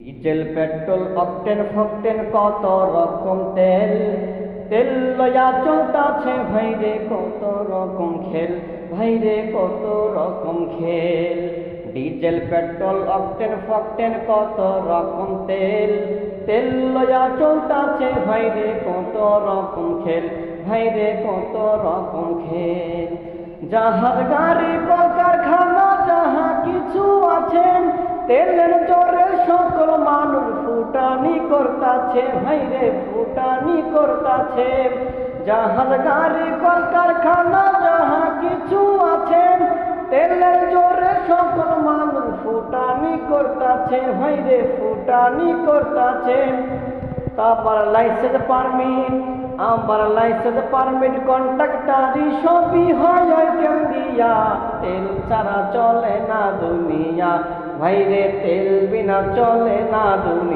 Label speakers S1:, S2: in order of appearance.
S1: Diesel petrol octane ফকটেন কত রকম তেল, তেল লয়া চলতাছে ভাইরে কত রকম খেল, ভাইরে কত রকম খেল। ডিজেল পেট্রোল অকটেন ফকটেন কত রকম তেল, তেল লয়া চলতাছে ভাইরে কত রকম খেল, ভাইরে কত রকম খেল। জাহাজ গাড়ি কলকারখানা যাহা কিছু আছেন, তেলের জোরে সকল মানুষ ফুটানি করতাছে ভাইরে ফুটানি করতাছে। জাহাজ গাড়ি কলকারখানা যাহা কিছু আছেন, তেলের জোরে সকল মানুষ ফুটানি করতাছে ভাইরে ফুটানি করতাছে। তারপর লাইসেন্স পারমিট, আমার লাইসেন্স পারমিট কন্ট্রাক্টারি সবই হয় কেন দিয়া, তেল ছাড়া চলে না দুনিয়া ভাইরে তেল বিনা চলে না দুনিয়া।